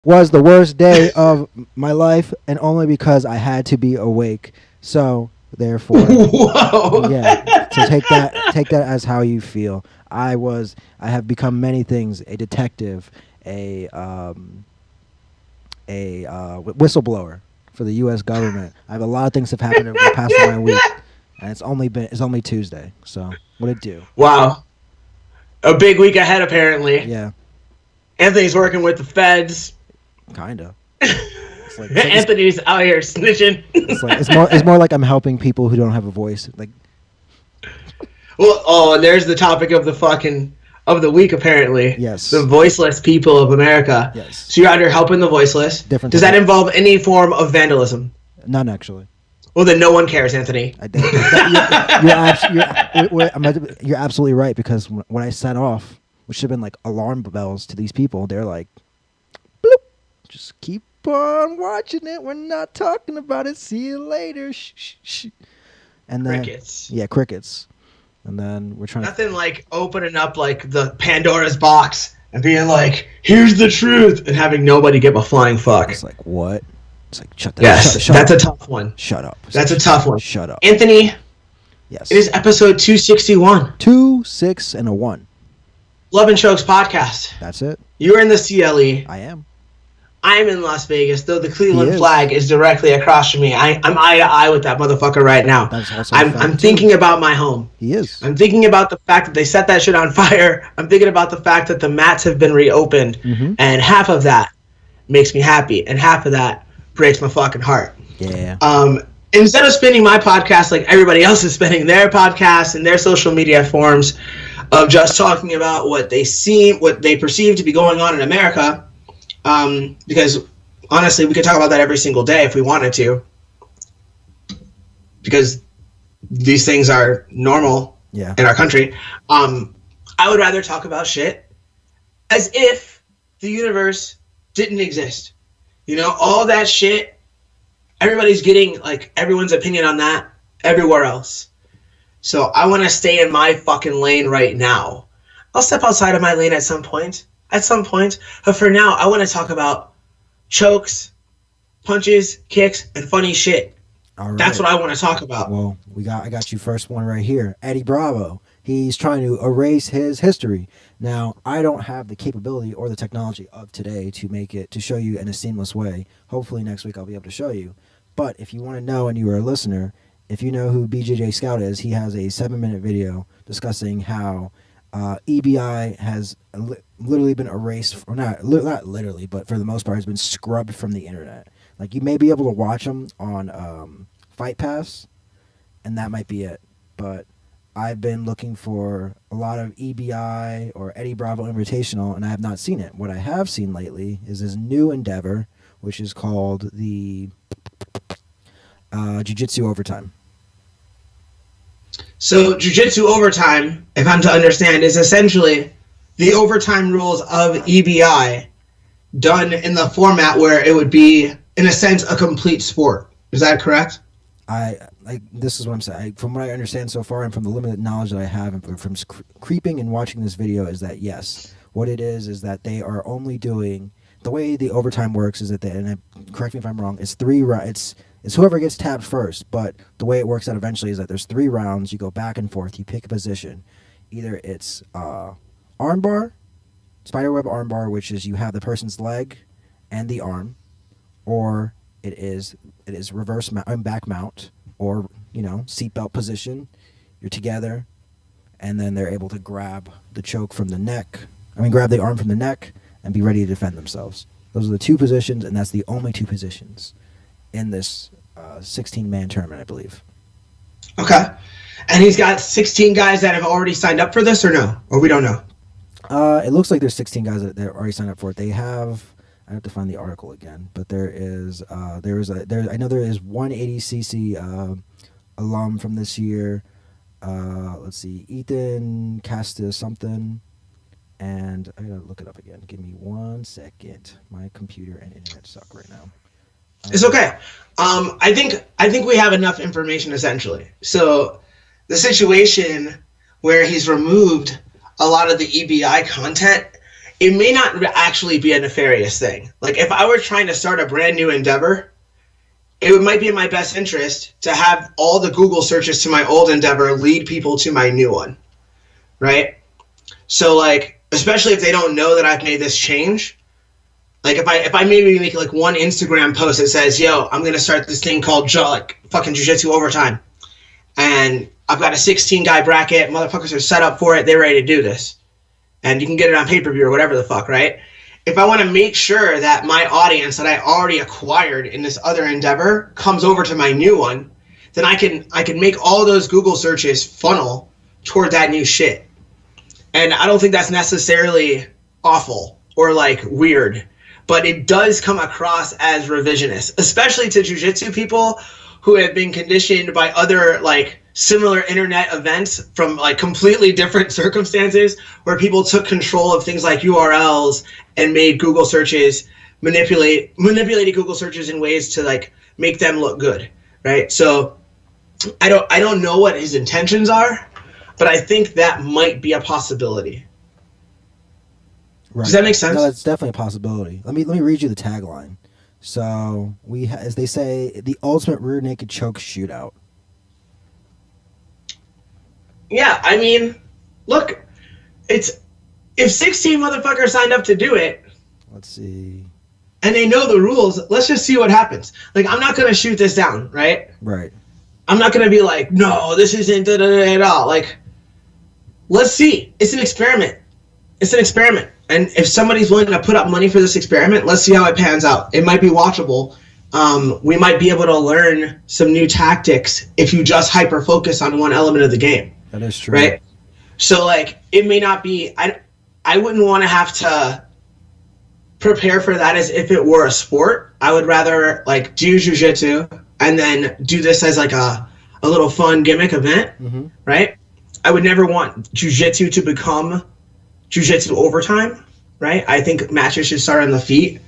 was the worst day of my life, and only because I had to be awake. So therefore, Whoa. yeah. So take that as how you feel. I have become many things: a detective, a whistleblower for the U.S. government. I have a lot of things have happened over the past 9 weeks, and it's only Tuesday. So what it do? Wow. A big week ahead, apparently. Yeah, Anthony's working with the feds. kinda. Anthony's out here snitching. It's more like I'm helping people who don't have a voice. Like, Well, oh, there's the topic of the fucking of the week. Apparently, yes, the voiceless people of America. yes, So you're out here helping the voiceless. different. Does that involve any form of vandalism? None actually. Well, then no one cares, Anthony. You're absolutely right, because when I set off, which should have been like alarm bells to these people, they're like, bloop, just keep on watching it. We're not talking about it. See you later. Shh, shh, shh. And then Crickets. yeah, crickets. And then we're trying Nothing like opening up like the Pandora's box and being like, "Here's the truth," and having nobody give a flying fuck. It's like, what? It's like, shut that. Yes, shut that's up. a tough one. Shut up. That's a tough one. Shut up. Anthony, Yes. it is episode 261. 2, 6, and a 1. Love and Chokes podcast. That's it. You're in the CLE. I am. I'm in Las Vegas, though the He Cleveland is. flag is directly across from me. I'm eye to eye with that motherfucker right now. That's also a I'm fact, too. thinking about my home. He is. I'm thinking about the fact that they set that shit on fire. I'm thinking about the fact that the mats have been reopened. Mhm. And half of that makes me happy, and half of that breaks my fucking heart. Yeah. Instead of spending my podcast like everybody else is spending their podcasts and their social media forms of just talking about what they perceive to be going on in America, because honestly, we could talk about that every single day if we wanted to, because these things are normal Yeah. in our country. I would rather talk about shit as if the universe didn't exist. You know, all that shit, everybody's getting like everyone's opinion on that everywhere else. So I want to stay in my fucking lane right now. I'll step outside of my lane at some point. But for now, I want to talk about chokes, punches, kicks, and funny shit. All right. That's what I want to talk about. Well, I got you first one right here. Eddie Bravo. He's trying to erase his history. Now, I don't have the capability or the technology of today to show you in a seamless way. Hopefully next week I'll be able to show you. But if you want to know and you are a listener, if you know who BJJ Scout is, he has a 7-minute video discussing how EBI has literally been erased, or not literally, but for the most part has been scrubbed from the internet. Like, you may be able to watch them on Fight Pass, and that might be it. But I've been looking for a lot of EBI or Eddie Bravo Invitational, and I have not seen it. What I have seen lately is this new endeavor, which is called the Jiu-Jitsu Overtime. So Jiu-Jitsu Overtime, if I'm to understand, is essentially the overtime rules of EBI done in the format where it would be, in a sense, a complete sport. Is that correct? This is what I'm saying. From what I understand so far, and from the limited knowledge that I have, and from creeping and watching this video, is that yes, what it is that they are only doing, the way the overtime works is that correct me if I'm wrong, it's 3 rounds. It's whoever gets tapped first, but the way it works out eventually is that there's 3 rounds. You go back and forth. You pick a position. Either it's armbar, spiderweb armbar, which is you have the person's leg and the arm, or it is reverse back mount, or seatbelt position. You're together, and then they're able to grab the choke from the neck. Grab the arm from the neck and be ready to defend themselves. Those are the 2 positions, and that's the only 2 positions in this 16-man tournament, I believe. Okay. And he's got 16 guys that have already signed up for this, or no? Or we don't know? It looks like there's 16 guys that already signed up for it. I have to find the article again, but I know there is 180cc alum from this year. Let's see, Ethan Castis something, and I gotta look it up again. Give me 1 second. My computer and internet suck right now. It's okay. I think we have enough information, essentially. So the situation where he's removed a lot of the EBI content it may not actually be a nefarious thing. Like, if I were trying to start a brand new endeavor, it might be in my best interest to have all the Google searches to my old endeavor lead people to my new one, right? So, like, especially if they don't know that I've made this change, like, if I maybe make, like, one Instagram post that says, yo, I'm going to start this thing called, like, fucking Jiu-Jitsu Overtime, and I've got a 16-guy bracket, motherfuckers are set up for it, they're ready to do this, and you can get it on pay-per-view or whatever the fuck, right? If I want to make sure that my audience that I already acquired in this other endeavor comes over to my new one, then I can make all those Google searches funnel toward that new shit. And I don't think that's necessarily awful or, like, weird, but it does come across as revisionist, especially to jiu-jitsu people who have been conditioned by other, like, similar internet events from, like, completely different circumstances where people took control of things like URLs and made Google searches, manipulated Google searches in ways to, like, make them look good, right? So I don't know what his intentions are, but I think that might be a possibility. Right. Does that make sense? No, that's definitely a possibility. Let me read you the tagline. So as they say, the ultimate rear naked choke shootout. Yeah, I mean, look, if 16 motherfuckers signed up to do it, Let's see. and they know the rules, let's just see what happens. Like, I'm not going to shoot this down, right? Right. I'm not going to be like, no, this isn't da-da-da at all. Like, let's see. It's an experiment. It's an experiment. And if somebody's willing to put up money for this experiment, let's see how it pans out. It might be watchable. We might be able to learn some new tactics if you just hyper-focus on one element of the game. That is true. Right? So, like, it may not be... I wouldn't want to have to prepare for that as if it were a sport. I would rather, like, do jiu-jitsu and then do this as, like, a little fun gimmick event, right? I would never want jiu-jitsu to become jiu-jitsu overtime, right? I think matches should start on the feet.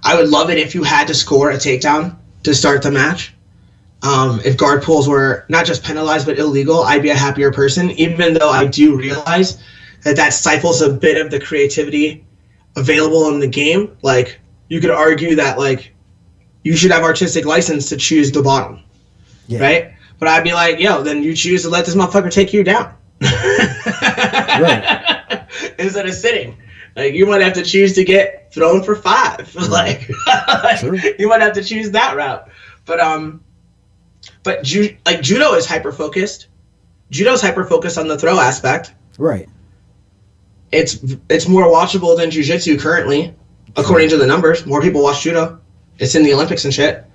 I would love it if you had to score a takedown to start the match. If guard pulls were not just penalized but illegal, I'd be a happier person, even though I do realize that stifles a bit of the creativity available in the game. Like, you could argue that, like, you should have artistic license to choose the bottom, right? But I'd be like, yo, then you choose to let this motherfucker take you down. Right. Instead of sitting. Like, you might have to choose to get thrown for 5. Like, you might have to choose that route. But judo is hyper-focused. Judo's hyper-focused on the throw aspect. Right. It's more watchable than jiu-jitsu currently, according to the numbers. More people watch judo. It's in the Olympics and shit.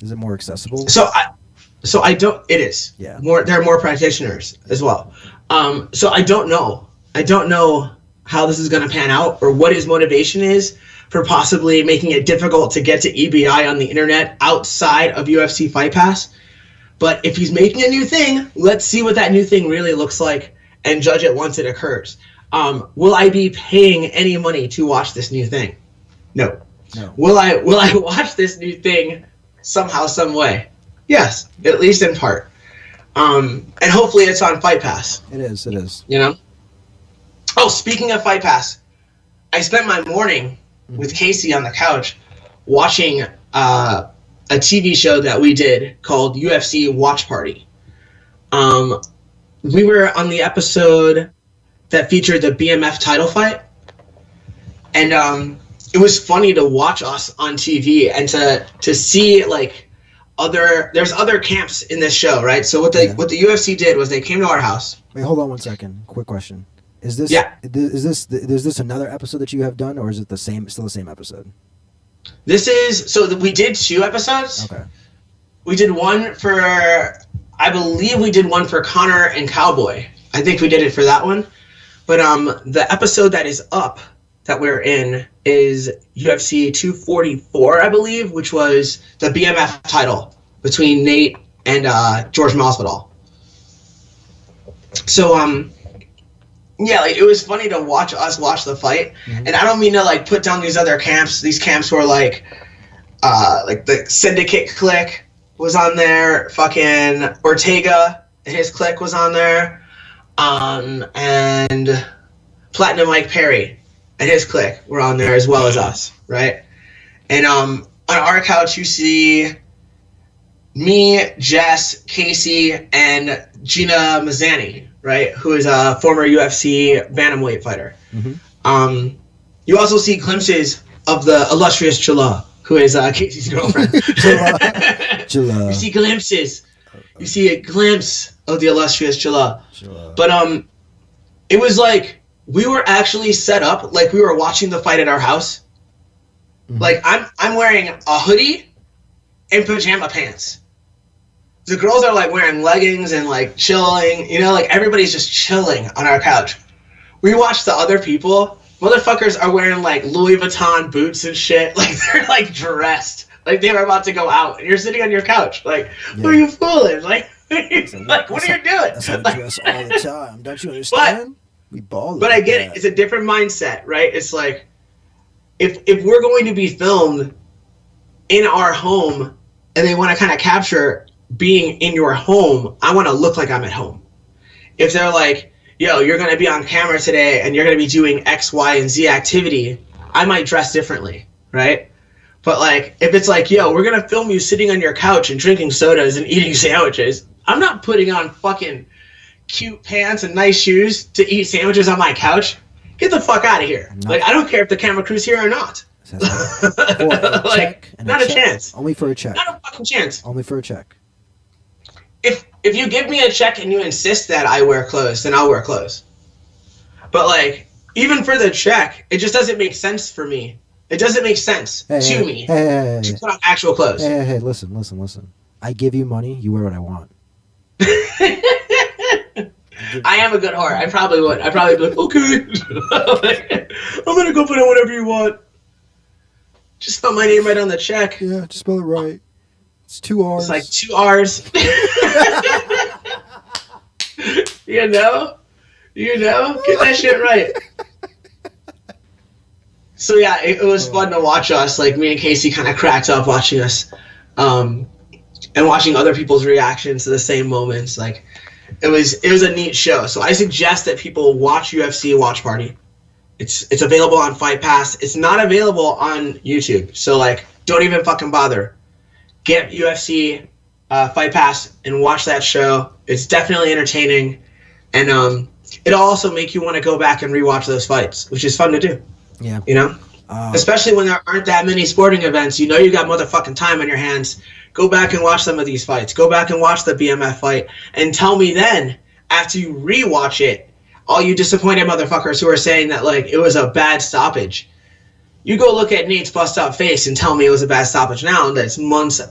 Is it more accessible? So I don't. It is. Yeah. There are more practitioners as well. So I don't know. I don't know how this is going to pan out or what his motivation is for possibly making it difficult to get to EBI on the internet outside of UFC Fight Pass. But if he's making a new thing, let's see what that new thing really looks like and judge it once it occurs. Will I be paying any money to watch this new thing? No. Will I watch this new thing somehow, some way? Yes, at least in part. And hopefully it's on Fight Pass. It is. You know? Oh, speaking of Fight Pass, I spent my morning with Casey on the couch watching a TV show that we did called UFC Watch Party. We were on the episode that featured the BMF title fight. And it was funny to watch us on TV and to see, like, there's other camps in this show, right? So what the UFC did was they came to our house. Wait, hold on one second. Quick question. Is this is this another episode that you have done, or is it still the same episode? This is we did 2 episodes. Okay. We did one for, I believe we did one for Connor and Cowboy. I think we did it for that one. But the episode that is up that we're in is UFC 244, I believe, which was the BMF title between Nate and George Masvidal. So yeah, like, it was funny to watch us watch the fight, and I don't mean to, like, put down these other camps. These camps were like the Syndicate clique was on there, fucking Ortega and his clique was on there, and Platinum Mike Perry and his clique were on there as well as us, right? And on our couch, you see me, Jess, Casey, and Gina Mazzani, right? Who is a former UFC bantamweight fighter. Mm-hmm. You also see glimpses of the illustrious Chala, who is Casey's girlfriend. Chala. You see glimpses. You see a glimpse of the illustrious Chala. But it was like we were actually set up like we were watching the fight at our house. Mm-hmm. Like I'm wearing a hoodie and pajama pants. The girls are like wearing leggings and like chilling, you know, like everybody's just chilling on our couch. We watch the other people. Motherfuckers are wearing like Louis Vuitton boots and shit. Like they're like dressed. Like they were about to go out. And you're sitting on your couch. Like, who are you fooling? Like, like what are you doing? That's how we dress all the time. Don't you understand? We ball. But I get it. It's a different mindset, right? It's like if we're going to be filmed in our home and they want to kind of capture being in your home, I want to look like I'm at home. If they're like, yo, you're going to be on camera today and you're going to be doing X, Y, and Z activity, I might dress differently, right? But like, if it's like, yo, we're going to film you sitting on your couch and drinking sodas and eating sandwiches, I'm not putting on fucking cute pants and nice shoes to eat sandwiches on my couch. Get the fuck out of here. No. Like, I don't care if the camera crew's here or not. Like, not a chance. Only for a check. Not a fucking chance. Only for a check. If you give me a check and you insist that I wear clothes, then I'll wear clothes. But like, even for the check, it just doesn't make sense for me. It doesn't make sense to me to put on actual clothes. Hey, listen. I give you money, you wear what I want. I am a good whore. I probably would. I'd probably be like, okay. I'm going to go put on whatever you want. Just spell my name right on the check. Yeah, just spell it right. It's 2 R's. It's like 2 R's. You know? Get that shit right. So yeah, it was fun to watch us. Like me and Casey kind of cracked up watching us, and watching other people's reactions to the same moments. Like it was a neat show. So I suggest that people watch UFC Watch Party. It's available on Fight Pass. It's not available on YouTube. So like, don't even fucking bother. Get UFC Fight Pass and watch that show. It's definitely entertaining, and it'll also make you want to go back and rewatch those fights, which is fun to do. Yeah. You know? Especially when there aren't that many sporting events. You know you got motherfucking time on your hands. Go back and watch some of these fights. Go back and watch the BMF fight. And tell me then, after you rewatch it, all you disappointed motherfuckers who are saying that, like, it was a bad stoppage. You go look at Nate's bust up face and tell me it was a bad stoppage now. That's months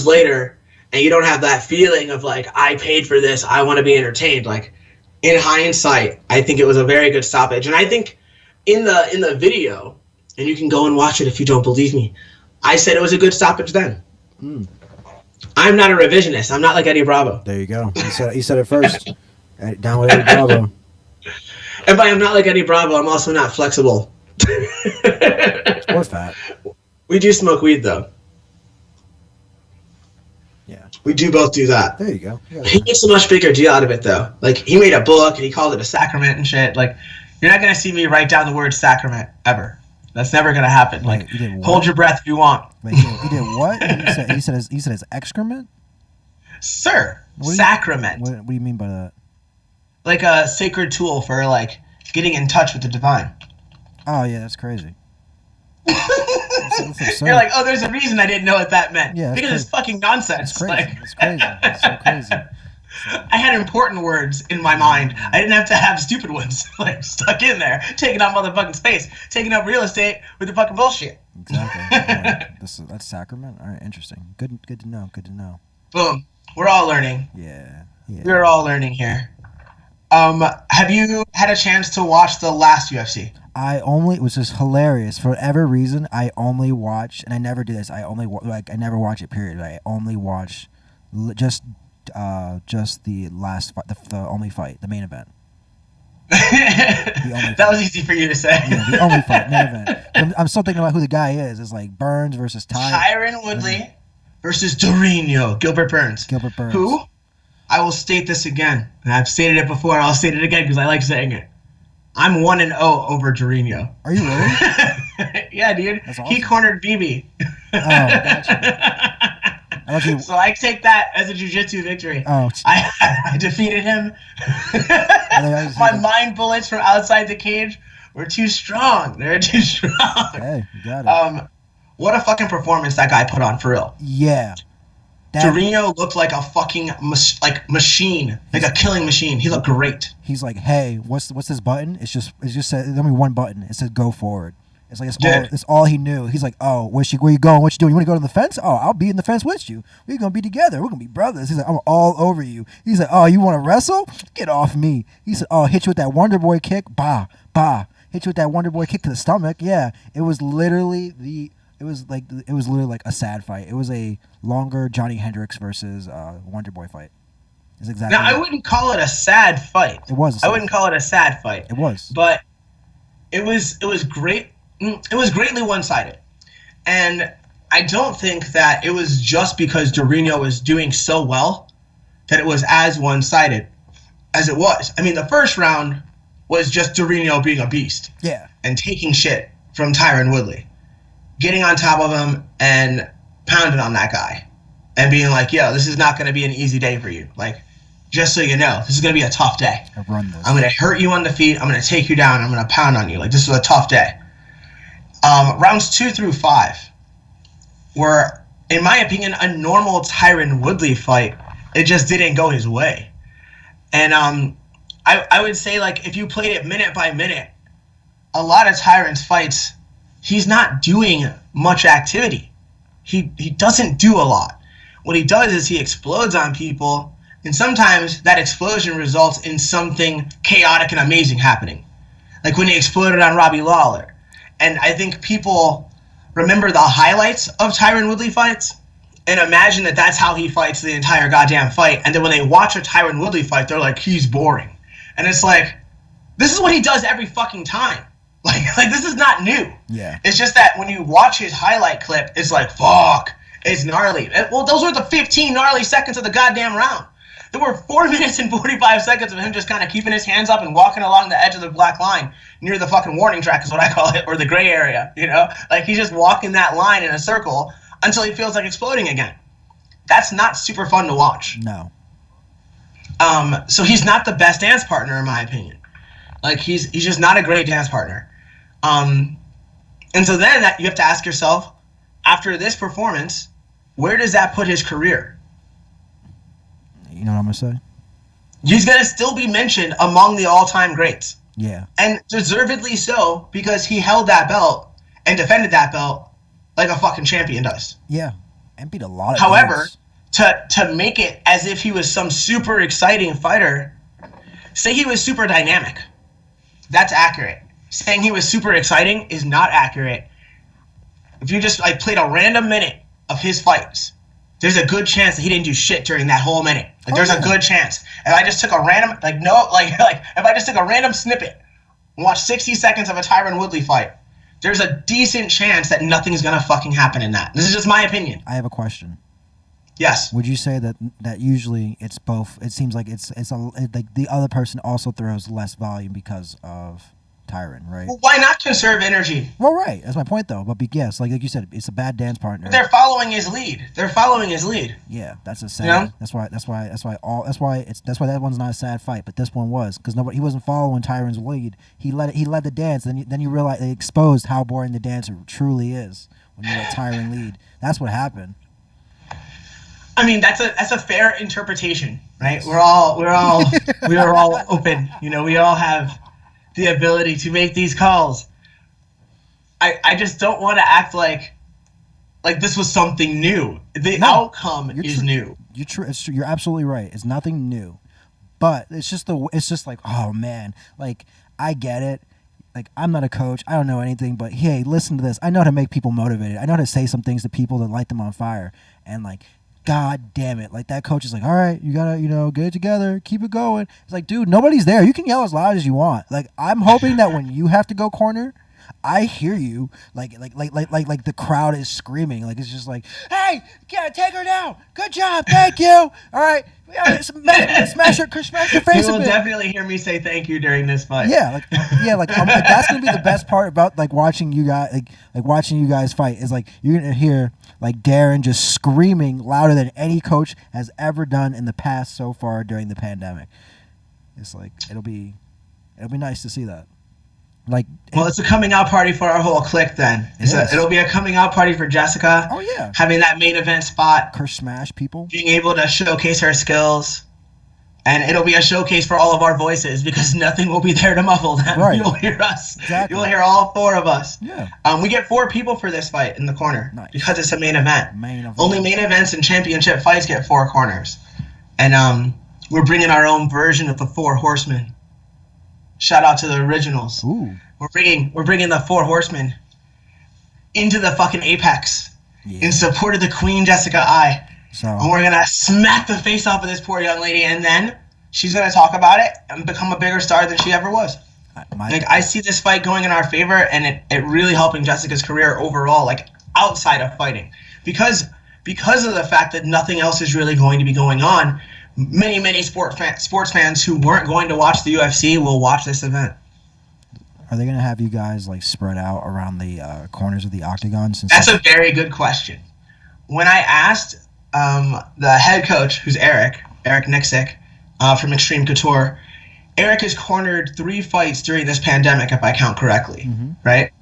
later, and you don't have that feeling of, like, I paid for this. I want to be entertained. Like, in hindsight, I think it was a very good stoppage. And I think in the video, and you can go and watch it if you don't believe me, I said it was a good stoppage then. I'm not a revisionist. I'm not like Eddie Bravo. There you go. He said it first. Down with Eddie Bravo. And by I'm not like Eddie Bravo, I'm also not flexible. Or fat. We do smoke weed, though. Yeah. We do both do that. There you go. He makes a much bigger deal out of it, though. Like, he made a book, and he called it a sacrament and shit. Like, you're not going to see me write down the word sacrament, ever. That's never going to happen. Like, hold your breath if you want. Wait, he did what? He said his excrement? Sir, sacrament. What do you mean by that? Like a sacred tool for, like, getting in touch with the divine. Oh, yeah, that's crazy. You're like, oh, there's a reason I didn't know what that meant. Yeah, because it's fucking nonsense. It's crazy. Like, It's crazy. It's so crazy. I had important words in my mind. I didn't have to have stupid ones like stuck in there, taking up motherfucking space, taking up real estate with the fucking bullshit. Exactly. Right. That's sacrament. All right, interesting. Good to know. Good to know. Boom. We're all learning. Yeah. We're all learning here. Have you had a chance to watch the last UFC? It was just hilarious. For whatever reason, I only watch, and I never do this. I never watch it. Period. I only watch just the last fight, the only fight, the main event. That was easy for you to say. Yeah, the only fight, main event. I'm still thinking about who the guy is. It's like Burns versus Tyron Woodley versus Gilbert Burns. Gilbert Burns. Who? I will state this again, and I've stated it before, and I'll state it again because I like saying it. I'm 1-0 over Dorino. Are you really? Yeah, dude. That's awesome. He cornered BB. Oh, gotcha. So I take that as a jiu-jitsu victory. Oh, I defeated him. My mind bullets from outside the cage were too strong. They're too strong. Hey, you got it. What a fucking performance that guy put on, for real. Yeah. Dorino looked like a fucking machine, like a killing machine. He looked great. He's like, hey, what's this button? It's just only one button. It says go forward. It's like it's all he knew. He's like, oh, where you going? What you doing? You want to go to the fence? Oh, I'll be in the fence with you. We're gonna be together. We're gonna be brothers. He's like, I'm all over you. He's like, oh, you want to wrestle? Get off me. He said, oh, hit you with that Wonder Boy kick. Bah, bah. Hit you with that Wonder Boy kick to the stomach. Yeah, it was literally like a sad fight. It was a longer Johnny Hendricks versus Wonder Boy fight. It's exactly. Now I wouldn't call it a sad fight. It was. I wouldn't call it a sad fight. It was. But it was great. It was greatly one-sided, and I don't think that it was just because Dorino was doing so well that it was as one-sided as it was. I mean, the first round was just Dorino being a beast. Yeah. And taking shit from Tyron Woodley, getting on top of him and pounding on that guy and being like, yo, this is not going to be an easy day for you. Like, just so you know, this is going to be a tough day. I'm going to hurt you on the feet. I'm going to take you down. I'm going to pound on you. Like, this was a tough day. Rounds 2 through 5 were, in my opinion, a normal Tyron Woodley fight. It just didn't go his way. And I would say, like, if you played it minute by minute, a lot of Tyron's fights, he's not doing much activity. He doesn't do a lot. What he does is he explodes on people, and sometimes that explosion results in something chaotic and amazing happening. Like when he exploded on Robbie Lawler. And I think people remember the highlights of Tyron Woodley fights and imagine that that's how he fights the entire goddamn fight. And then when they watch a Tyron Woodley fight, they're like, he's boring. And it's like, this is what he does every fucking time. Like this is not new. Yeah. It's just that when you watch his highlight clip, it's like, fuck, it's gnarly. Well, those were the 15 gnarly seconds of the goddamn round. There were 4 minutes and 45 seconds of him just kind of keeping his hands up and walking along the edge of the black line near the fucking warning track is what I call it, or the gray area, you know? Like he's just walking that line in a circle until he feels like exploding again. That's not super fun to watch. No. So he's not the best dance partner in my opinion. Like he's just not a great dance partner. And so then you have to ask yourself, after this performance, where does that put his career? You know what I'm going to say? He's going to still be mentioned among the all-time greats. Yeah. And deservedly so, because he held that belt and defended that belt like a fucking champion does. Yeah. And beat a lot of However, dudes. to make it as if he was some super exciting fighter, say he was super dynamic. That's accurate. Saying he was super exciting is not accurate. If you just like played a random minute of his fights, there's a good chance that he didn't do shit during that whole minute. Like, there's a good chance. If I just took a random, like if I just took a random snippet and watched 60 seconds of a Tyron Woodley fight, there's a decent chance that nothing's gonna fucking happen in that. This is just my opinion. I have a question. Yes. Would you say that usually it's both? It seems like like the other person also throws less volume because of Tyron, right? Well, why not conserve energy? Well, right. That's my point, though. But yes, like you said, it's a bad dance partner. They're following his lead. Yeah, that's a sad. You know? That's why that one's not a sad fight, but this one was because he wasn't following Tyron's lead. He led the dance. Then you realize they exposed how boring the dancer truly is when you let Tyron lead. That's what happened. I mean, that's a fair interpretation, right? We're all we are all open. You know, we all have the ability to make these calls. I just don't want to act like this was something new. The outcome is new. You're true. It's true. You're absolutely right. It's nothing new, but it's just like, oh man, like I get it. Like I'm not a coach. I don't know anything, but hey, listen to this. I know how to make people motivated. I know how to say some things to people that light them on fire. And like, God damn it. Like that coach is like, all right, you gotta, get it together, keep it going. It's like, dude, nobody's there. You can yell as loud as you want. Like I'm hoping that when you have to go corner, I hear you. Like the crowd is screaming. Like it's just like, hey, yeah, take her down. Good job, thank you. All right, yeah, smash her face You a will bit. definitely hear me say thank you during this fight. Yeah, like that's gonna be the best part about like watching you guys like watching you guys fight is like you're gonna hear like Darren just screaming louder than any coach has ever done in the past so far during the pandemic. It's like it'll be nice to see that. Like, well, it's a coming out party for our whole clique. Then it'll be a coming out party for Jessica. Oh yeah, having that main event spot, curse smash people, being able to showcase her skills. And it'll be a showcase for all of our voices because nothing will be there to muffle them. Right. You'll hear us. Exactly. You'll hear all 4 of us. Yeah. We get 4 people for this fight in the corner because it's a main event. Only main events and championship fights get 4 corners. And we're bringing our own version of the 4 horsemen. Shout out to the originals. Ooh. We're bringing the 4 horsemen into the fucking apex in support of the Queen Jessica I. So, and we're gonna smack the face off of this poor young lady, and then she's gonna talk about it and become a bigger star than she ever was. I see this fight going in our favor, and it really helping Jessica's career overall, like outside of fighting, because of the fact that nothing else is really going to be going on. Many sports fans who weren't going to watch the UFC will watch this event. Are they gonna have you guys like spread out around the corners of the octagon? That's a very good question. When I asked the head coach, who's Eric Nixick, from Extreme Couture. Eric has cornered 3 fights during this pandemic, if I count correctly, right?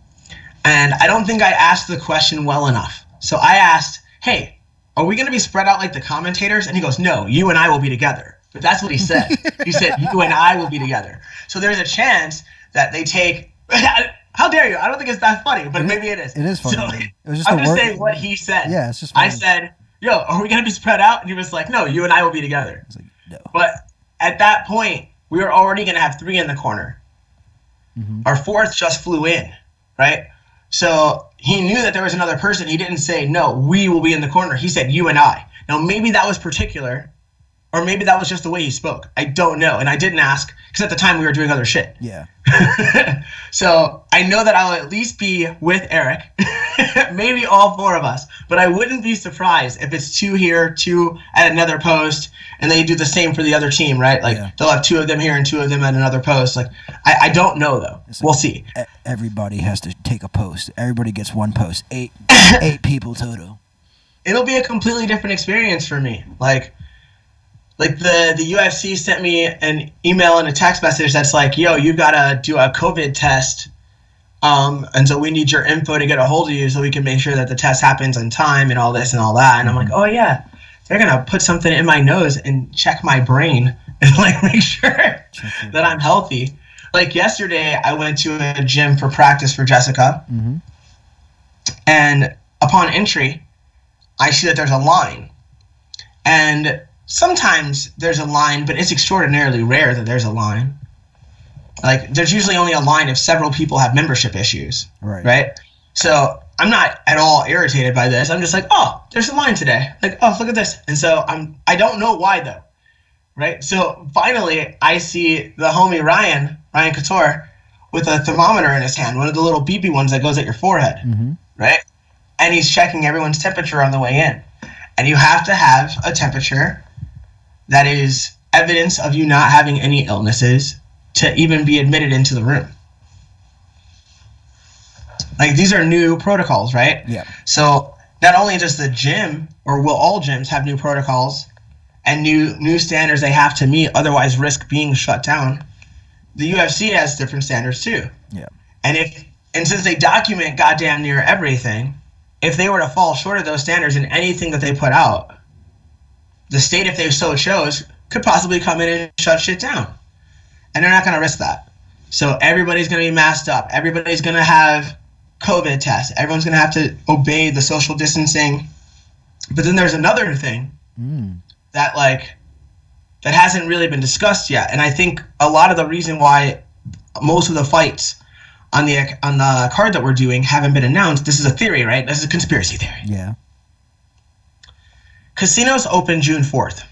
And I don't think I asked the question well enough. So I asked, hey, are we going to be spread out like the commentators? And he goes, no, you and I will be together. But that's what he said. He said, you and I will be together. So there's a chance that they take... How dare you? I don't think it's that funny, but maybe it is. It is funny. So, it was just I'm just saying what he said. Yeah, it's just funny. I said... yo, are we going to be spread out? And he was like, no, you and I will be together. It's like, no. But at that point, we were already going to have 3 in the corner. Our 4th just flew in, right? So he knew that there was another person. He didn't say, no, we will be in the corner. He said, you and I. Now, maybe that was particular, or maybe that was just the way he spoke. I don't know. And I didn't ask, because at the time we were doing other shit. Yeah. So I know that I'll at least be with Eric, maybe all 4 of us, but I wouldn't be surprised if it's 2 here, 2 at another post, and they do the same for the other team, right? Like they'll have 2 of them here and 2 of them at another post. Like I don't know though. We'll see. Everybody has to take a post. Everybody gets 1 post. 8 people total. It'll be a completely different experience for me. Like the UFC sent me an email and a text message that's like, yo, you gotta do a COVID test, and so we need your info to get a hold of you so we can make sure that the test happens on time and all this and all that. And I'm like, oh yeah, they're gonna put something in my nose and check my brain and like make sure that I'm healthy. Like yesterday, I went to a gym for practice for Jessica, and upon entry, I see that there's a line, and sometimes there's a line, but it's extraordinarily rare that there's a line. Like, there's usually only a line if several people have membership issues, right? So I'm not at all irritated by this. I'm just like, oh, there's a line today. Like, oh, look at this. And so I don't know why, though, right? So finally, I see the homie Ryan Couture, with a thermometer in his hand, one of the little beepy ones that goes at your forehead, right? And he's checking everyone's temperature on the way in. And you have to have a temperature that is evidence of you not having any illnesses to even be admitted into the room. Like, these are new protocols, right? Yeah. So not only does the gym, or will all gyms have new protocols and new standards they have to meet, otherwise risk being shut down, the UFC has different standards too. Yeah. And since they document goddamn near everything, if they were to fall short of those standards in anything that they put out, the state, if they so chose, could possibly come in and shut shit down. And they're not going to risk that. So everybody's going to be masked up. Everybody's going to have COVID tests. Everyone's going to have to obey the social distancing. But then there's another thing that hasn't really been discussed yet. And I think a lot of the reason why most of the fights on the card that we're doing haven't been announced, this is a theory, right? This is a conspiracy theory. Yeah. Casinos open June 4th.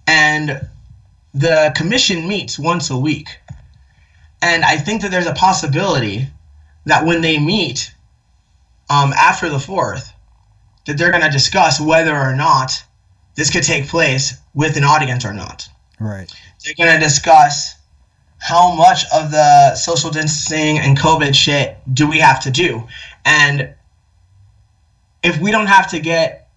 And the commission meets once a week. And I think that there's a possibility that when they meet after the 4th, that they're going to discuss whether or not this could take place with an audience or not. Right. They're going to discuss how much of the social distancing and COVID shit do we have to do. And if we don't have to get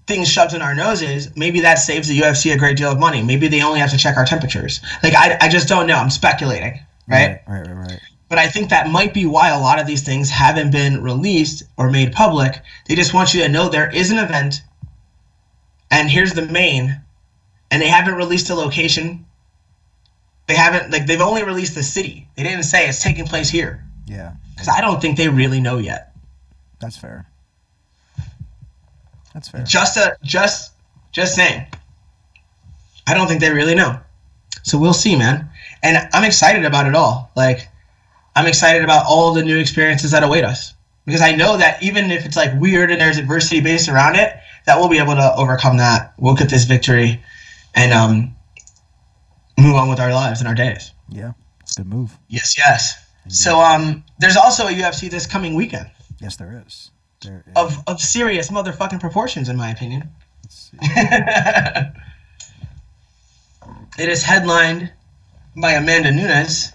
things shoved in our noses, maybe that saves the UFC a great deal of money. Maybe they only have to check our temperatures. Like, I just don't know. I'm speculating, right? Right. But I think that might be why a lot of these things haven't been released or made public. They just want you to know there is an event, and here's the main, and they haven't released a location. They haven't, like, they've only released the city. They didn't say it's taking place here. Yeah. Because I don't think they really know yet. That's fair. That's fair. Just saying. I don't think they really know. So we'll see, man. And I'm excited about it all. Like, I'm excited about all the new experiences that await us. Because I know that even if it's like weird and there's adversity based around it, that we'll be able to overcome that. We'll get this victory and move on with our lives and our days. Yeah, it's a good move. Yes. Indeed. So there's also a UFC this coming weekend. Yes, there is. Of serious motherfucking proportions, in my opinion. Let's see. It is headlined by Amanda Nunes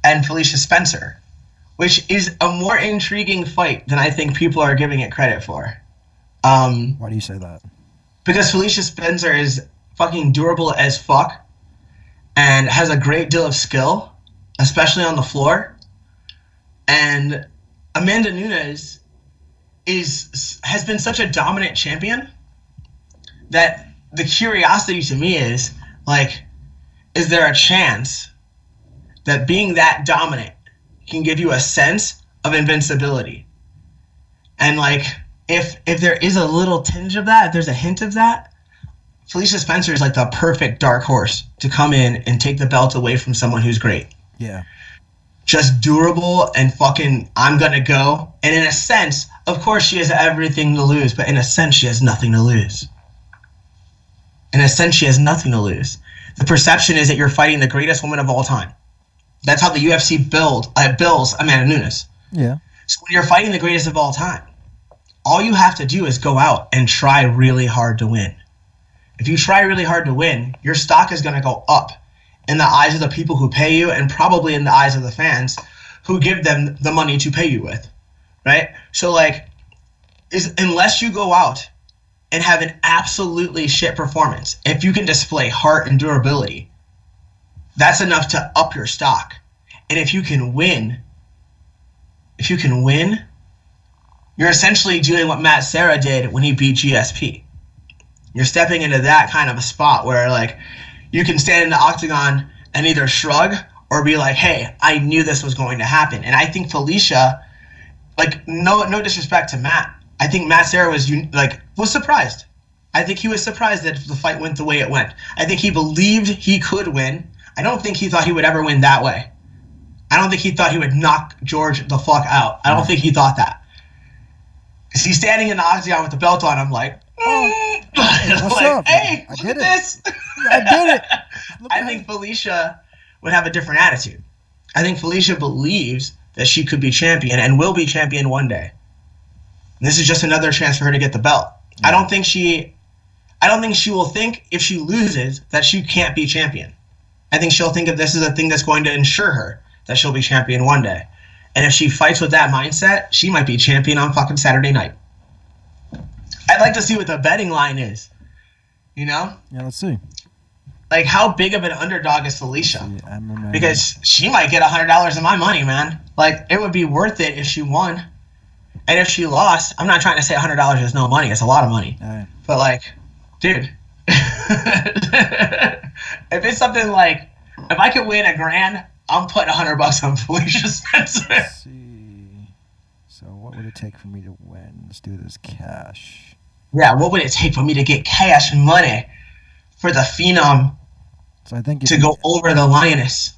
and Felicia Spencer, which is a more intriguing fight than I think people are giving it credit for. Why do you say that? Because Felicia Spencer is fucking durable as fuck and has a great deal of skill, especially on the floor. And Amanda Nunes has been such a dominant champion that the curiosity to me is, like, is there a chance that being that dominant can give you a sense of invincibility? And, like, if there is a little tinge of that, if there's a hint of that, Felicia Spencer is like the perfect dark horse to come in and take the belt away from someone who's great. Yeah. Just durable and fucking, I'm gonna go. And in a sense, of course she has everything to lose, but in a sense she has nothing to lose. The perception is that you're fighting the greatest woman of all time. That's how the UFC bills Amanda Nunes. Yeah. So when you're fighting the greatest of all time, all you have to do is go out and try really hard to win. If you try really hard to win, your stock is going to go up in the eyes of the people who pay you and probably in the eyes of the fans who give them the money to pay you with, right? So, like, unless you go out and have an absolutely shit performance, if you can display heart and durability, that's enough to up your stock. And if you can win, you're essentially doing what Matt Serra did when he beat GSP. You're stepping into that kind of a spot where, like, you can stand in the octagon and either shrug or be like, hey, I knew this was going to happen. And I think Felicia, like, no disrespect to Matt, I think Matt Serra was surprised. I think he was surprised that the fight went the way it went. I think he believed he could win. I don't think he thought he would ever win that way. I don't think he thought he would knock George the fuck out. I don't think he thought that. Because he's standing in the octagon with the belt on. I'm like, what's like, up? hey, I look did at it. this. I did it. I think Felicia would have a different attitude. I think Felicia believes that she could be champion and will be champion one day. And this is just another chance for her to get the belt. Yeah. I don't think she will think if she loses that she can't be champion. I think she'll think of this as a thing that's going to ensure her that she'll be champion one day. And if she fights with that mindset, she might be champion on fucking Saturday night. I'd like to see what the betting line is. You know? Yeah, let's see. Like, how big of an underdog is Felicia? Because she might get $100 of my money, man. Like, it would be worth it if she won. And if she lost, I'm not trying to say $100 is no money. It's a lot of money. Right. But, like, dude, if it's something like, if I could win $1,000, I'm putting $100 on Felicia Spencer. Let's see. So what would it take for me to win? Let's do this cash. Yeah, what would it take for me to get cash money for the Phenom to go over the Lioness?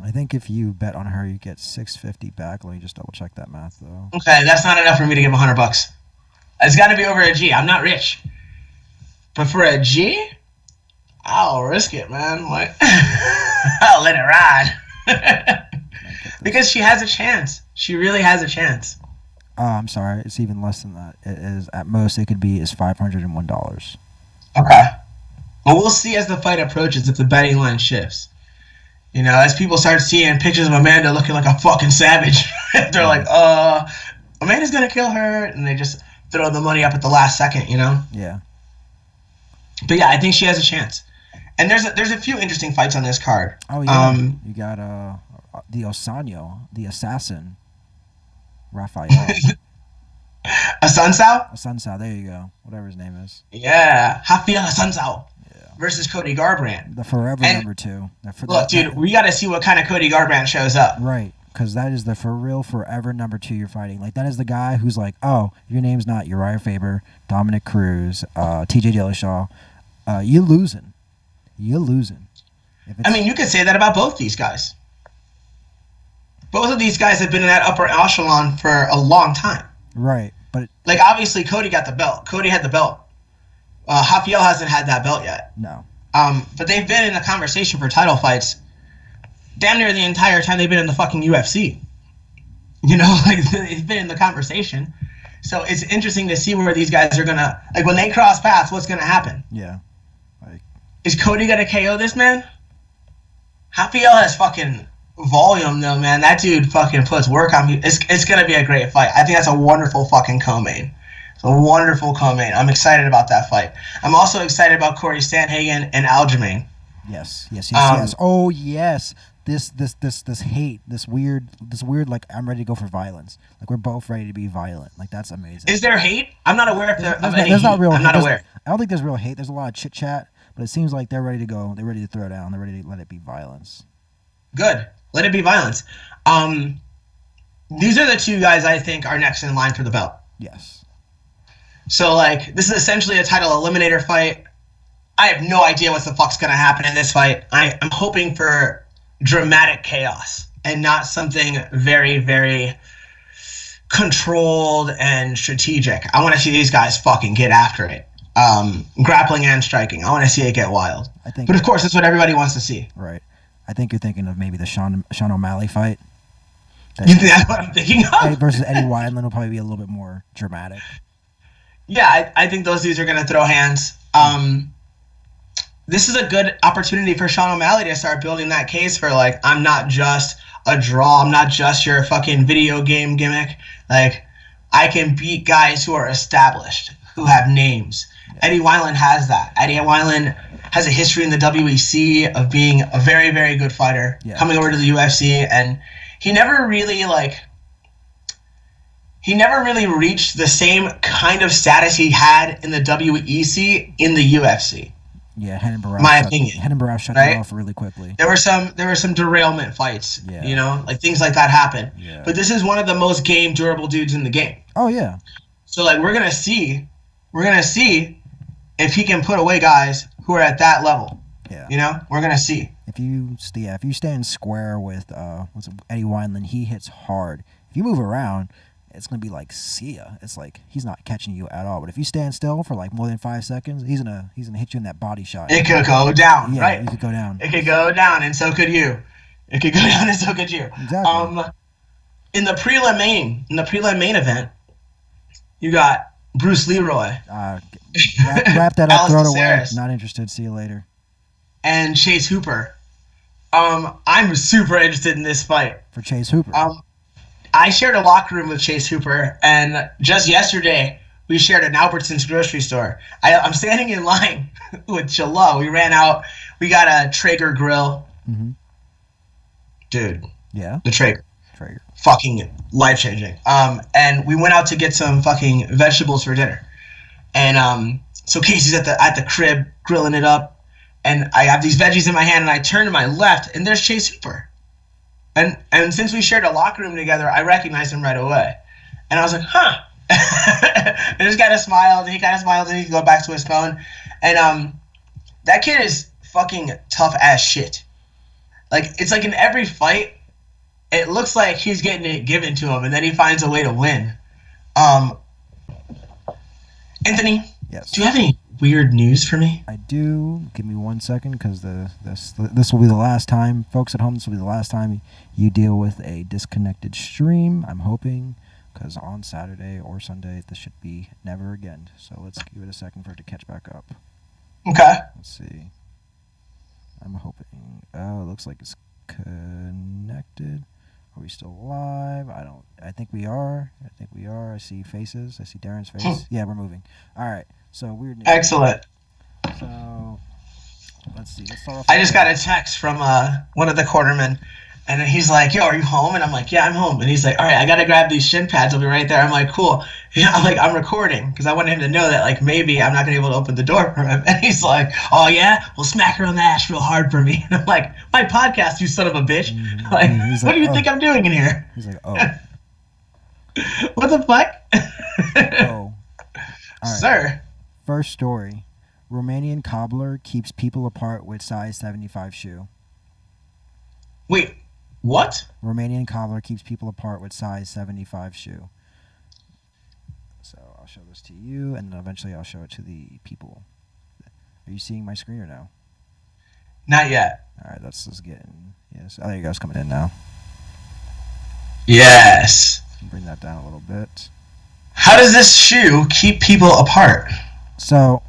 I think if you bet on her, you get $650 back. Let me just double check that math, though. Okay, that's not enough for me to give $100. It's got to be over a G. I'm not rich. But for a G, I'll risk it, man. Like, I'll let it ride. Because she has a chance. She really has a chance. Oh, I'm sorry. It's even less than that. It is at most it could be is $501. Okay. Well, we'll see as the fight approaches if the betting line shifts. You know, as people start seeing pictures of Amanda looking like a fucking savage, they're like, Amanda's gonna kill her, and they just throw the money up at the last second, you know? Yeah. But yeah, I think she has a chance. And there's a few interesting fights on this card. Oh yeah. You got the Osanyo, the assassin, Raphael. Asunsao? There you go. Whatever his name is. Yeah, Rafael Asunsao Yeah. versus Cody Garbrandt. The forever number 2. Look, dude, we got to see what kind of Cody Garbrandt shows up. Right, because that is the for real forever number 2 you're fighting. Like that is the guy who's like, oh, your name's not Uriah Faber, Dominic Cruz, T.J. Dillashaw. You're losing. You're losing. I mean, you could say that about both these guys. Both of these guys have been in that upper echelon for a long time. Right, but like obviously Cody got the belt. Cody had the belt. Rafael hasn't had that belt yet. No. But they've been in the conversation for title fights damn near the entire time they've been in the fucking UFC. You know, like they've been in the conversation. So it's interesting to see where these guys are gonna like when they cross paths. What's gonna happen? Yeah. Is Cody gonna KO this man? Rafael has fucking volume though, man. That dude fucking puts work on me. It's gonna be a great fight. I think that's a wonderful fucking co-main. It's a wonderful co-main. I'm excited about that fight. I'm also excited about Corey Sandhagen and Aljamain. Yes. Oh yes. This hate, this weird like I'm ready to go for violence. Like we're both ready to be violent. Like that's amazing. Is there hate? I'm not aware if there's any there's hate. not real I'm hate. not aware. I don't think there's real hate. There's a lot of chit chat, but it seems like they're ready to go. They're ready to throw down. They're ready to let it be violence. Good. Let it be violence. These are the two guys I think are next in line for the belt. Yes. So, like, this is essentially a title eliminator fight. I have no idea what the fuck's going to happen in this fight. I'm hoping for dramatic chaos and not something very, very controlled and strategic. I want to see these guys fucking get after it. Grappling and striking. I want to see it get wild. But, of course, that's what everybody wants to see. Right. I think you're thinking of maybe the Sean O'Malley fight. You think that's what I'm thinking of? Versus Eddie Wineland will probably be a little bit more dramatic. Yeah, I think those dudes are going to throw hands. This is a good opportunity for Sean O'Malley to start building that case for, like, I'm not just a draw. I'm not just your fucking video game gimmick. Like, I can beat guys who are established, who have names. Yeah. Eddie Wineland has that. Eddie Wineland has a history in the WEC of being a very, very good fighter, coming over to the UFC, and he never really reached the same kind of status he had in the WEC in the UFC. Yeah, Henan Barrow shut it off really quickly. There were some derailment fights, you know, like things like that happen. Yeah. But this is one of the most game durable dudes in the game. Oh yeah. So like we're gonna see if he can put away guys who are at that level. Yeah. You know, we're gonna see. If you stand square with Eddie Wineland, he hits hard. If you move around, it's gonna be like see ya. It's like he's not catching you at all. But if you stand still for like more than 5 seconds, he's gonna hit you in that body shot. It could go down, right? It could go down. It could go down, and so could you. It could go down, and so could you. Exactly. In the prelim main event, you got Bruce Leroy. Wrap that up, throw it away. Not interested. See you later. And Chase Hooper. I'm super interested in this fight. For Chase Hooper. I shared a locker room with Chase Hooper, and just yesterday we shared an Albertsons grocery store. I'm standing in line with Chala. We ran out. We got a Traeger grill. Mm-hmm. Dude. Yeah. The Traeger. Fucking life-changing. And we went out to get some fucking vegetables for dinner. And so Casey's at the crib grilling it up, and I have these veggies in my hand, and I turn to my left, and there's Chase Hooper. And since we shared a locker room together, I recognized him right away. And I was like, huh. And this guy smiled, and he kind of smiled, and he go back to his phone. And that kid is fucking tough as shit. Like, it's like in every fight, it looks like he's getting it given to him, and then he finds a way to win. Anthony, yes. Do you have any weird news for me? I do. Give me 1 second, because this will be the last time, folks at home. This will be the last time you deal with a disconnected stream. I'm hoping, because on Saturday or Sunday this should be never again. So let's give it a second for it to catch back up. Okay. Let's see. I'm hoping. Oh, it looks like it's connected. Are we still live? I think we are. I see faces. I see Darren's face. Yeah, we're moving. All right. So weird news. Excellent. So let's see. Let's start off. I just got a text from one of the quartermen, and he's like, "Yo, are you home?" And I'm like, "Yeah, I'm home." And he's like, "All right, I gotta grab these shin pads. I'll be right there." I'm like, "Cool." Yeah, I'm recording because I wanted him to know that like maybe I'm not gonna be able to open the door for him. And he's like, "Oh yeah, well smack her on the ass real hard for me." And I'm like, "My podcast, you son of a bitch!" Like, what do you think I'm doing in here? He's like, "Oh, what the fuck?" oh, all right. Sir. First story: Romanian cobbler keeps people apart with size 75 shoe. Wait, what? Romanian cobbler keeps people apart with size 75 shoe. So I'll show this to you, and then eventually I'll show it to the people. Are you seeing my screen or no? Not yet. All right, let's get in. Yes, there you go. It's coming in now. Yes. Bring that down a little bit. How does this shoe keep people apart? So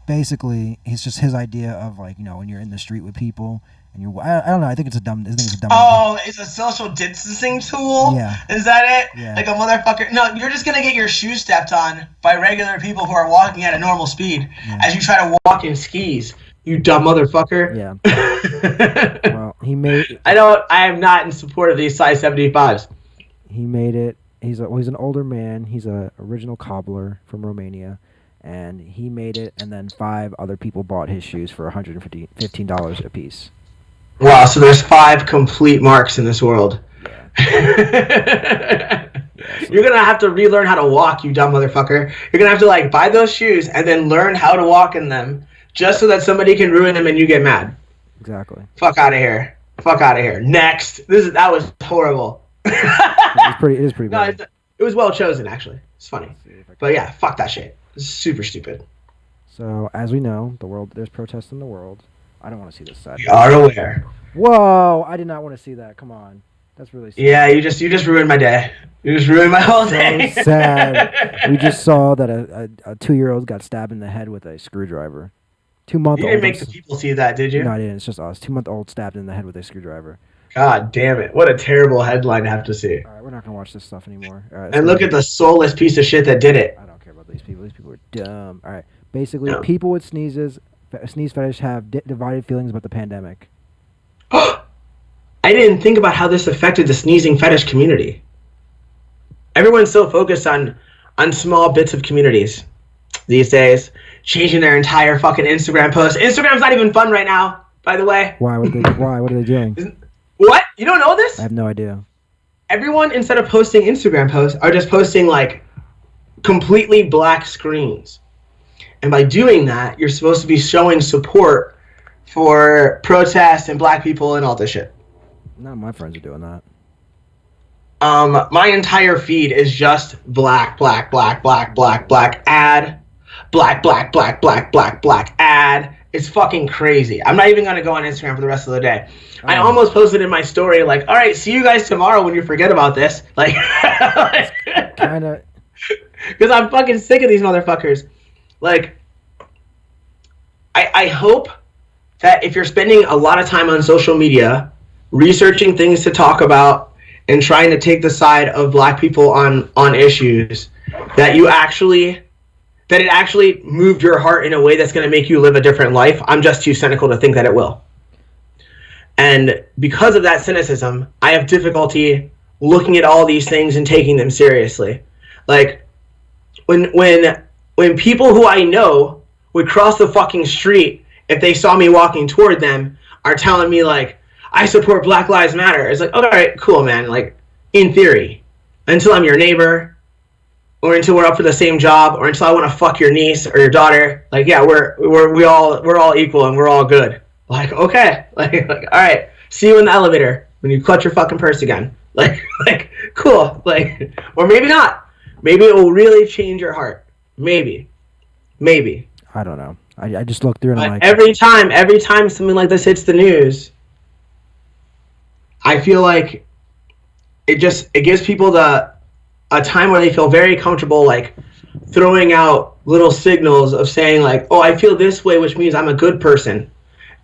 basically, it's just his idea of like, when you're in the street with people and you're, I don't know. I think it's a dumb. Oh, it's a social distancing tool. Yeah. Is that it? Yeah. Like a motherfucker. No, you're just gonna get your shoes stepped on by regular people who are walking at a normal speed as you try to walk in skis. You dumb motherfucker. Yeah. Well, he made. I am not in support of these size 75s. He made it. He's an older man. He's a original cobbler from Romania, and he made it. And then 5 other people bought his shoes for $115 a piece. Wow. So there's 5 complete marks in this world. Yeah. You're gonna have to relearn how to walk, you dumb motherfucker. You're gonna have to like buy those shoes and then learn how to walk in them, just so that somebody can ruin them and you get mad. Exactly. Fuck out of here. Next. That was horrible. It is pretty No, bad. it was well chosen, actually. It's funny. But yeah, fuck that shit. It's super stupid. So, as we know, there's protests in the world. I don't want to see this side. You are aware. Whoa! I did not want to see that. Come on. That's really sad. Yeah, you just ruined my day. You just ruined my whole day. So sad. We just saw that a 2-year-old got stabbed in the head with a screwdriver. 2-month-old. You didn't make the people see that, did you? No, I didn't. It's just us. 2-month-old stabbed in the head with a screwdriver. God damn it. What a terrible headline to have to see. All right, we're not going to watch this stuff anymore. All right, and look at the soulless piece of shit that did it. I don't care about these people. These people are dumb. All right. Basically, people with sneeze fetish have divided feelings about the pandemic. I didn't think about how this affected the sneezing fetish community. Everyone's so focused on small bits of communities these days, changing their entire fucking Instagram post. Instagram's not even fun right now, by the way. Why? What are they doing? What? You don't know this? I have no idea. Everyone, instead of posting Instagram posts, are just posting like completely black screens. And by doing that, you're supposed to be showing support for protests and black people and all this shit. None of my friends are doing that. My entire feed is just black, ad, black, ad. It's fucking crazy. I'm not even going to go on Instagram for the rest of the day. I almost posted in my story, like, all right, see you guys tomorrow when you forget about this. Like, kind of. Because I'm fucking sick of these motherfuckers. Like, I hope that if you're spending a lot of time on social media, researching things to talk about, and trying to take the side of black people on issues, that it actually moved your heart in a way that's going to make you live a different life. I'm just too cynical to think that it will. And because of that cynicism, I have difficulty looking at all these things and taking them seriously. Like, when people who I know would cross the fucking street if they saw me walking toward them are telling me, like, I support Black Lives Matter. It's like, all right, cool, man. Like, in theory, until I'm your neighbor, or until we're up for the same job, or until I want to fuck your niece or your daughter, like, yeah, we're all equal and we're all good. Like, okay, like, all right, see you in the elevator when you clutch your fucking purse again. Like, cool, like, or maybe not. Maybe it will really change your heart. Maybe. I don't know. I just looked through and I'm But like, every time something like this hits the news, I feel like it gives people a time where they feel very comfortable, like throwing out little signals of saying like, oh, I feel this way, which means I'm a good person.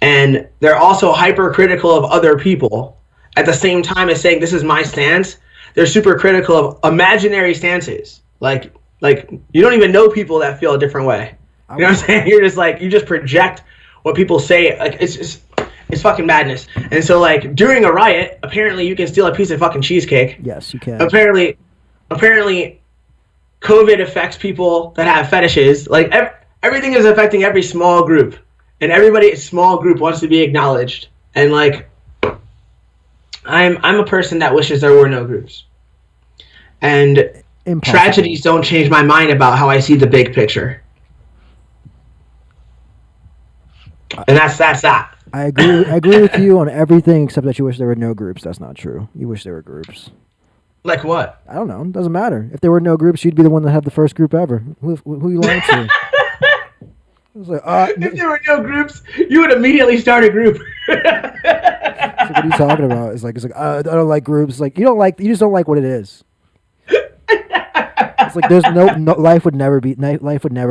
And they're also hypercritical of other people at the same time as saying this is my stance. They're super critical of imaginary stances. Like you don't even know people that feel a different way. You know what I'm saying? You're just like, you just project what people say. Like it's fucking madness. And so like during a riot, apparently you can steal a piece of fucking cheesecake. yes, you can. Apparently COVID affects people that have fetishes. Like everything is affecting every small group, and everybody small group wants to be acknowledged. And like I'm a person that wishes there were no groups. And Impossible. Tragedies don't change my mind about how I see the big picture. And that's that. I agree with you on everything except that you wish there were no groups. That's not true. You wish there were groups. Like what? I don't know. It doesn't matter. If there were no groups, you'd be the one that had the first group ever. Who you lying to? It was like, if there were no groups, you would immediately start a group. so what are you talking about? It's like I don't like groups. It's like you just don't like what it is. It's like there's no life would never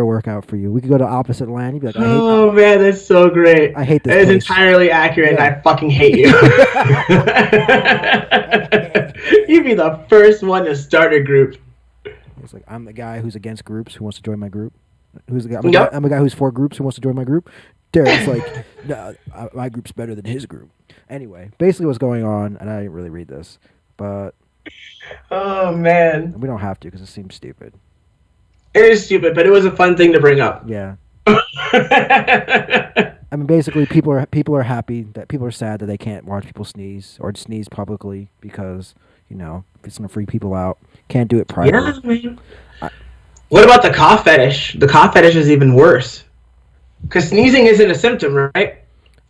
work out for you. We could go to opposite land. You'd be like, man, that's so great. I hate this. That is entirely accurate. Yeah. And I fucking hate you. You'd be the first one to start a group. It's like I'm the guy who's against groups who wants to join my group. I'm a guy who's for groups who wants to join my group. Derek's like, no, my group's better than his group. Anyway, basically what's going on, and I didn't really read this, but oh man, we don't have to because it seems stupid. It is stupid, but it was a fun thing to bring up. Yeah. I mean, basically, people are happy that people are sad that they can't watch people sneeze or sneeze publicly because it's gonna freak people out. Can't do it privately. Yeah, man. What about the cough fetish? The cough fetish is even worse. Because sneezing isn't a symptom, right?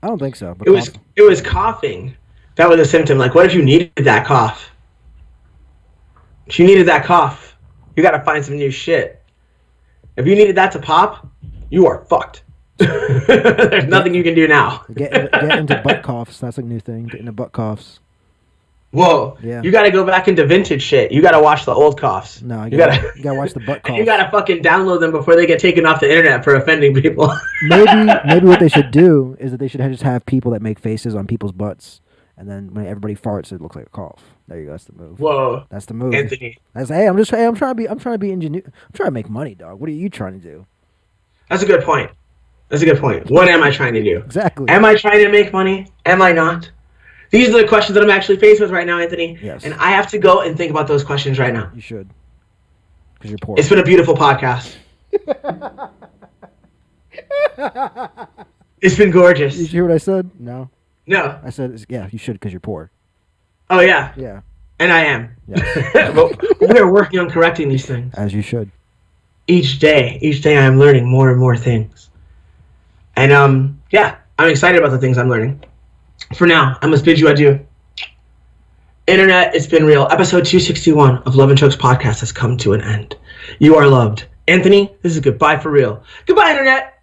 I don't think so. But it was coughing that was a symptom. Like, what if you needed that cough? If you needed that cough, you got to find some new shit. If you needed that to pop, you are fucked. There's nothing you can do now. Get into butt coughs. That's a new thing. Get into butt coughs. Whoa. Yeah. You got to go back into vintage shit. You got to watch the old coughs. No, you got to watch the butt coughs. You got to fucking download them before they get taken off the internet for offending people. maybe what they should do is that they should just have people that make faces on people's butts, and then when everybody farts, it looks like a cough. There you go. That's the move. Whoa. That's the move. Anthony. I'm trying to be ingenuous. I'm trying to make money, dog. What are you trying to do? That's a good point. What am I trying to do? Exactly. Am I trying to make money? Am I not? These are the questions that I'm actually faced with right now, Anthony. Yes. And I have to go and think about those questions right now. You should. Because you're poor. It's been a beautiful podcast. It's been gorgeous. Did you hear what I said? No. No. I said, yeah, you should because you're poor. Oh, yeah. Yeah. And I am. Yeah. But we are working on correcting these things. As you should. Each day I am learning more and more things. And, I'm excited about the things I'm learning. For now, I must bid you adieu. Internet, it's been real. Episode 261 of Love and Chokes podcast has come to an end. You are loved. Anthony, this is goodbye for real. Goodbye, Internet.